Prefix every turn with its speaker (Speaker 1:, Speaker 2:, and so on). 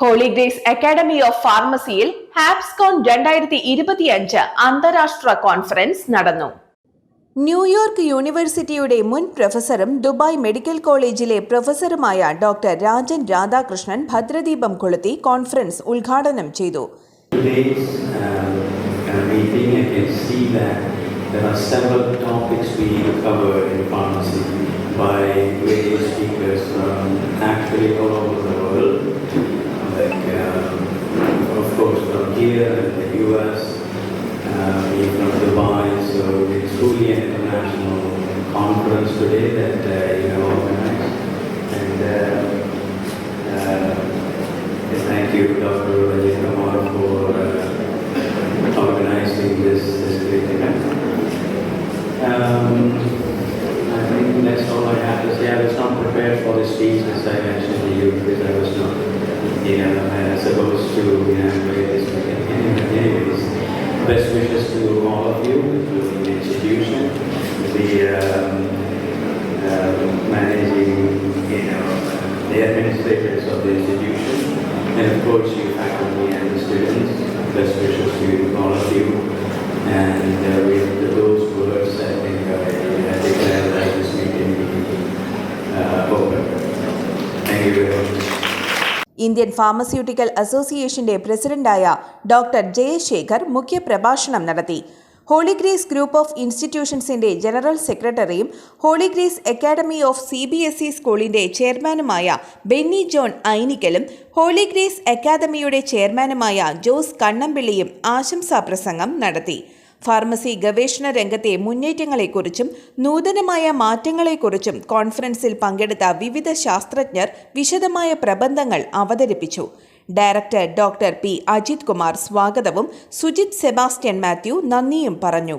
Speaker 1: Holy grace academy of ഫാർമസിയിൽ ഹാപ്സ്കോൺ 2025 അന്താരാഷ്ട്ര conference നടന്നു. New York യൂണിവേഴ്സിറ്റിയുടെ മുൻ പ്രൊഫസറും ദുബായ് മെഡിക്കൽ കോളേജിലെ പ്രൊഫസറുമായ ഡോക്ടർ രാജൻ രാധാകൃഷ്ണൻ ഭദ്രദീപം കൊളുത്തി കോൺഫറൻസ് ഉദ്ഘാടനം ചെയ്തു.
Speaker 2: There are several topics we cover in pharmacy by various speakers from actually all over the world, like of course from here in the US, from Dubai. So it's truly an international conference today that organized. And thank you, Dr. Rajit Kumar, for organizing this great event. I think that's all I have to say. I was not prepared for this speech, as I mentioned to you, because I was not, supposed to, play this. Anyways, best wishes to all of you, including the institution, the managing, the administrators of the institution, and of course you faculty and the students. Best wishes to all of you. And with those words, I think I declare that this meeting open. Thank you very much.
Speaker 1: Indian pharmaceutical അസോസിയേഷന്റെ പ്രസിഡന്റായ doctor Jayasekhar മുഖ്യപ്രഭാഷണം നടത്തി. Holy grace group of ഇൻസ്റ്റിറ്റ്യൂഷൻസിന്റെ general സെക്രട്ടറിയും holy grace academy of CBSE സ്കൂളിന്റെ ചെയർമാനുമായ Benny John ഐനിക്കലും holy grace അക്കാദമിയുടെ ചെയർമാനുമായ ജോസ് കണ്ണമ്പിള്ളിയും ആശംസാപ്രസംഗം നടത്തി. ഫാർമസി ഗവേഷണ രംഗത്തെ മുന്നേറ്റങ്ങളെക്കുറിച്ചും നൂതനമായ മാറ്റങ്ങളെക്കുറിച്ചും കോൺഫറൻസിൽ പങ്കെടുത്ത വിവിധ ശാസ്ത്രജ്ഞർ വിശദമായ പ്രബന്ധങ്ങൾ അവതരിപ്പിച്ചു. Director doctor P. Ajith Kumar സ്വാഗതവും സുജിത് സെബാസ്റ്റ്യൻ മാത്യു നന്ദിയും പറഞ്ഞു.